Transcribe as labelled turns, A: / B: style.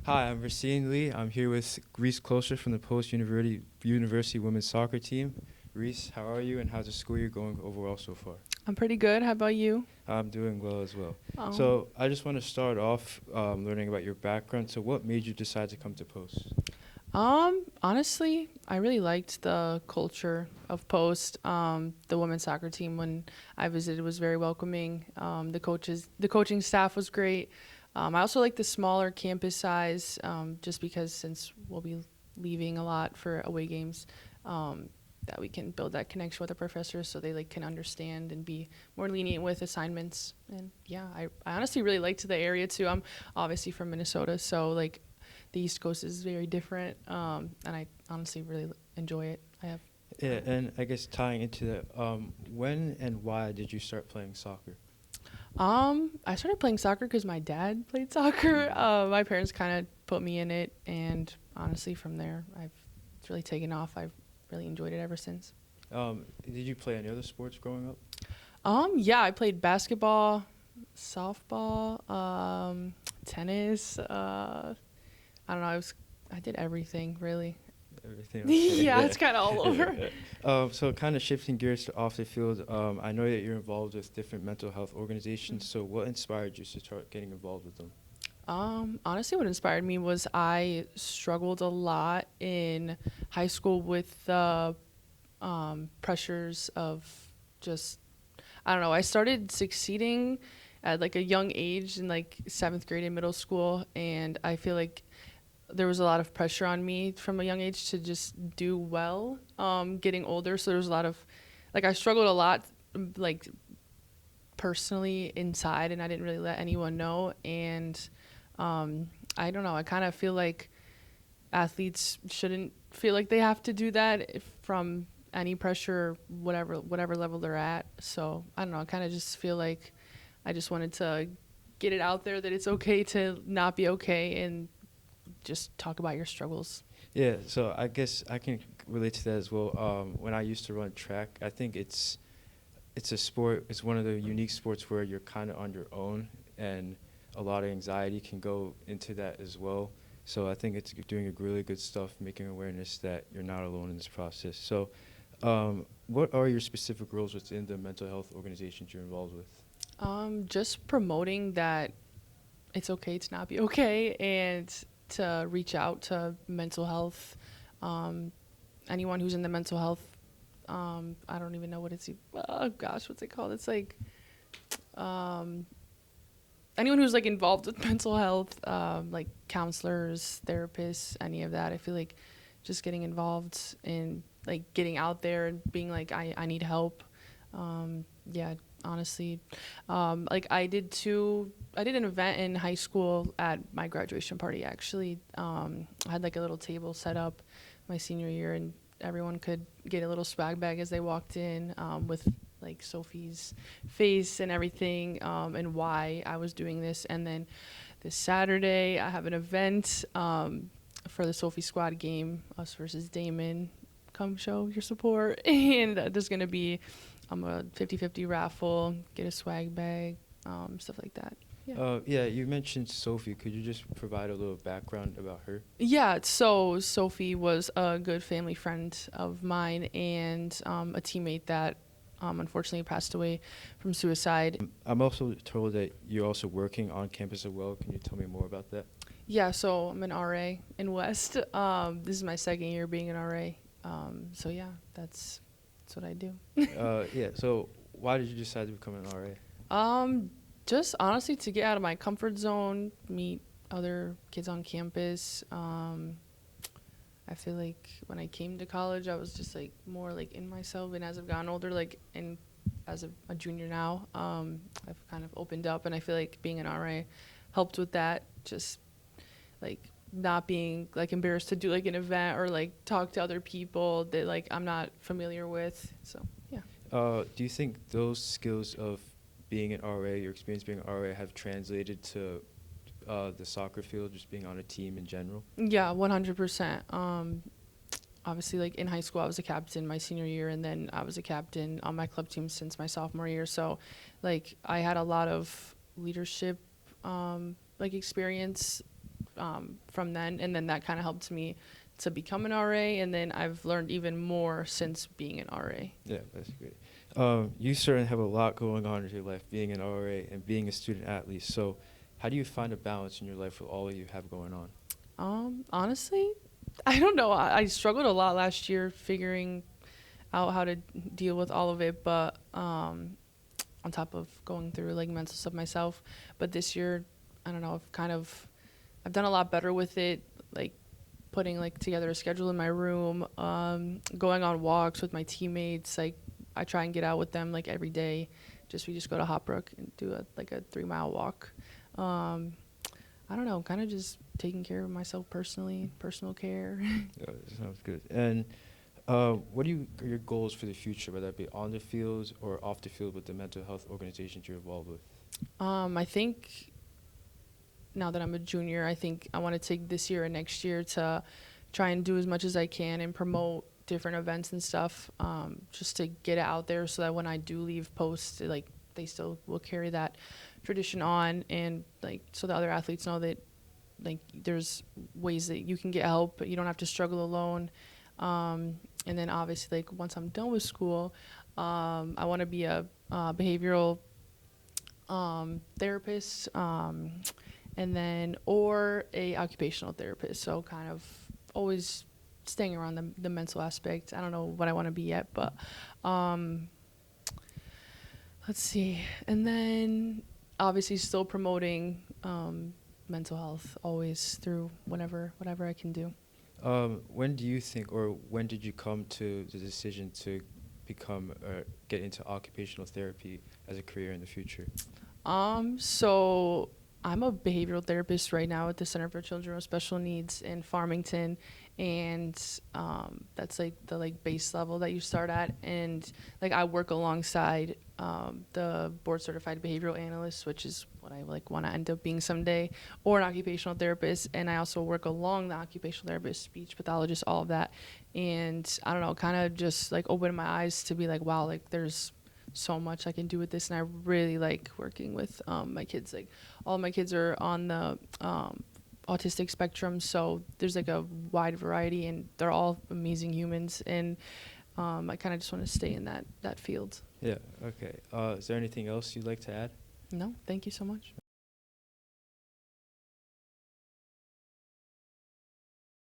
A: Hi, I'm Racine Lee. I'm here with Reese Closer from the Post University Women's Soccer Team. Reese, how are you and how's the school year going overall so far?
B: I'm pretty good. How about you?
A: I'm doing well as well.
B: Um,
A: So I just want to start off learning about your background. So what made you decide to come to Post?
B: Honestly, I really liked the culture of Post. The women's soccer team when I visited was very welcoming. The coaching staff was great. I also like the smaller campus size, just because since we'll be leaving a lot for away games, um, that we can build that connection with the professors so they can understand and be more lenient with assignments. And yeah, I honestly really liked the area too. I'm obviously from Minnesota, so the East Coast is very different, and I honestly really enjoy it. I have.
A: Yeah, and I guess tying into that, when and why did you start playing soccer?
B: I started playing soccer because my dad played soccer. My parents kind of put me in it, and honestly, from there, it's really taken off. I've really enjoyed it ever since.
A: Did you play any other sports growing up?
B: Yeah, I played basketball, softball, tennis. I don't know. I did everything really.
A: Everything
B: Yeah,
A: okay.
B: it's kind of all over.
A: So kind of shifting gears to off the field, I know that you're involved with different mental health organizations. So what inspired you to start getting involved with them?
B: Honestly, what inspired me was I struggled a lot in high school with the pressures of just, I don't know. I started succeeding at a young age in seventh grade in middle school, and I feel like there was a lot of pressure on me from a young age to just do well. Getting older, so there was a lot of, I struggled a lot, like personally inside, and I didn't really let anyone know. And I don't know. I kind of feel like athletes shouldn't feel like they have to do that from any pressure, whatever level they're at. So I don't know. I kind of just feel like I just wanted to get it out there that it's okay to not be okay and just talk about your struggles.
A: Yeah, so I guess I can relate to that as well. When I used to run track, I think it's a sport. It's one of the unique sports where you're kind of on your own, and a lot of anxiety can go into that as well. So I think it's doing a really good stuff, making awareness that you're not alone in this process. So, what are your specific roles within the mental health organizations you're involved with?
B: Just promoting that it's okay to not be okay and to reach out to mental health. Um, Anyone who's in the mental health, I don't even know what it's. Oh gosh, what's it called? It's um, anyone who's involved with mental health, like counselors, therapists, any of that. I feel like just getting involved in getting out there and being I need help. Yeah, honestly, I did an event in high school at my graduation party. Actually, I had a little table set up my senior year, and everyone could get a little swag bag as they walked in, with Sophie's face and everything, and why I was doing this. And then this Saturday, I have an event for the Sophie Squad game, us versus Damon. Come show your support. And there's going to be a 50-50 raffle, get a swag bag, stuff like that. Yeah.
A: Yeah, you mentioned Sophie. Could you just provide a little background about her?
B: Yeah, so Sophie was a good family friend of mine and a teammate that unfortunately passed away from suicide.
A: I'm also told that you're also working on campus as well. Can you tell me more about that?
B: Yeah, so I'm an RA in West. This is my second year being an RA. So yeah, that's what I do.
A: Yeah. So why did you decide to become an RA?
B: Just honestly to get out of my comfort zone, meet other kids on campus. I feel like when I came to college, I was just more in myself, and as I've gotten older, and as a junior now, I've kind of opened up, and I feel like being an RA helped with that. Just not being embarrassed to do an event or talk to other people that I'm not familiar with. So yeah.
A: Do you think those skills of being an RA, your experience being an RA, have translated to the soccer field, just being on a team in general?
B: Yeah, 100%. Obviously, in high school, I was a captain my senior year, and then I was a captain on my club team since my sophomore year. So, I had a lot of leadership, experience from then, and then that kind of helped me to become an RA, and then I've learned even more since being an RA.
A: Yeah, that's great. You certainly have a lot going on in your life, being an RA and being a student athlete. So, how do you find a balance in your life with all you have going on?
B: Honestly, I don't know. I struggled a lot last year figuring out how to deal with all of it, but on top of going through like mental stuff myself. But this year, I don't know, I've done a lot better with it, like putting like together a schedule in my room, going on walks with my teammates. Like I try and get out with them like every day. We just go to Hot Brook and do a 3-mile walk. I don't know, kind of just taking care of myself personally, personal care.
A: Yeah, that sounds good. And what are your goals for the future, whether that be on the fields or off the field with the mental health organizations you're involved with?
B: I think now that I'm a junior, I think I want to take this year and next year to try and do as much as I can and promote different events and stuff, just to get it out there so that when I do leave post, like they still will carry that tradition on, and like so the other athletes know that like there's ways that you can get help, but you don't have to struggle alone. And then obviously like once I'm done with school, I want to be a behavioral therapist, and then or a occupational therapist. So kind of always staying around the mental aspect. I don't know what I want to be yet, but let's see. And then obviously still promoting mental health always through whatever I can do.
A: When do you think, or when did you come to the decision to get into occupational therapy as a career in the future?
B: So I'm a behavioral therapist right now at the Center for Children with Special Needs in Farmington, and that's like the base level that you start at, and like I work alongside the board certified behavioral analyst, which is what I want to end up being someday, or an occupational therapist, and I also work along the occupational therapist, speech pathologist, all of that, and I don't know, kind of just like opened my eyes to be like, wow, like there's so much I can do with this, and I really like working with my kids. Like all of my kids are on the autistic spectrum, so there's like a wide variety, and they're all amazing humans, and I kind of just want to stay in that field.
A: Yeah, okay. Is there anything else you'd like to add?
B: No, thank you so much.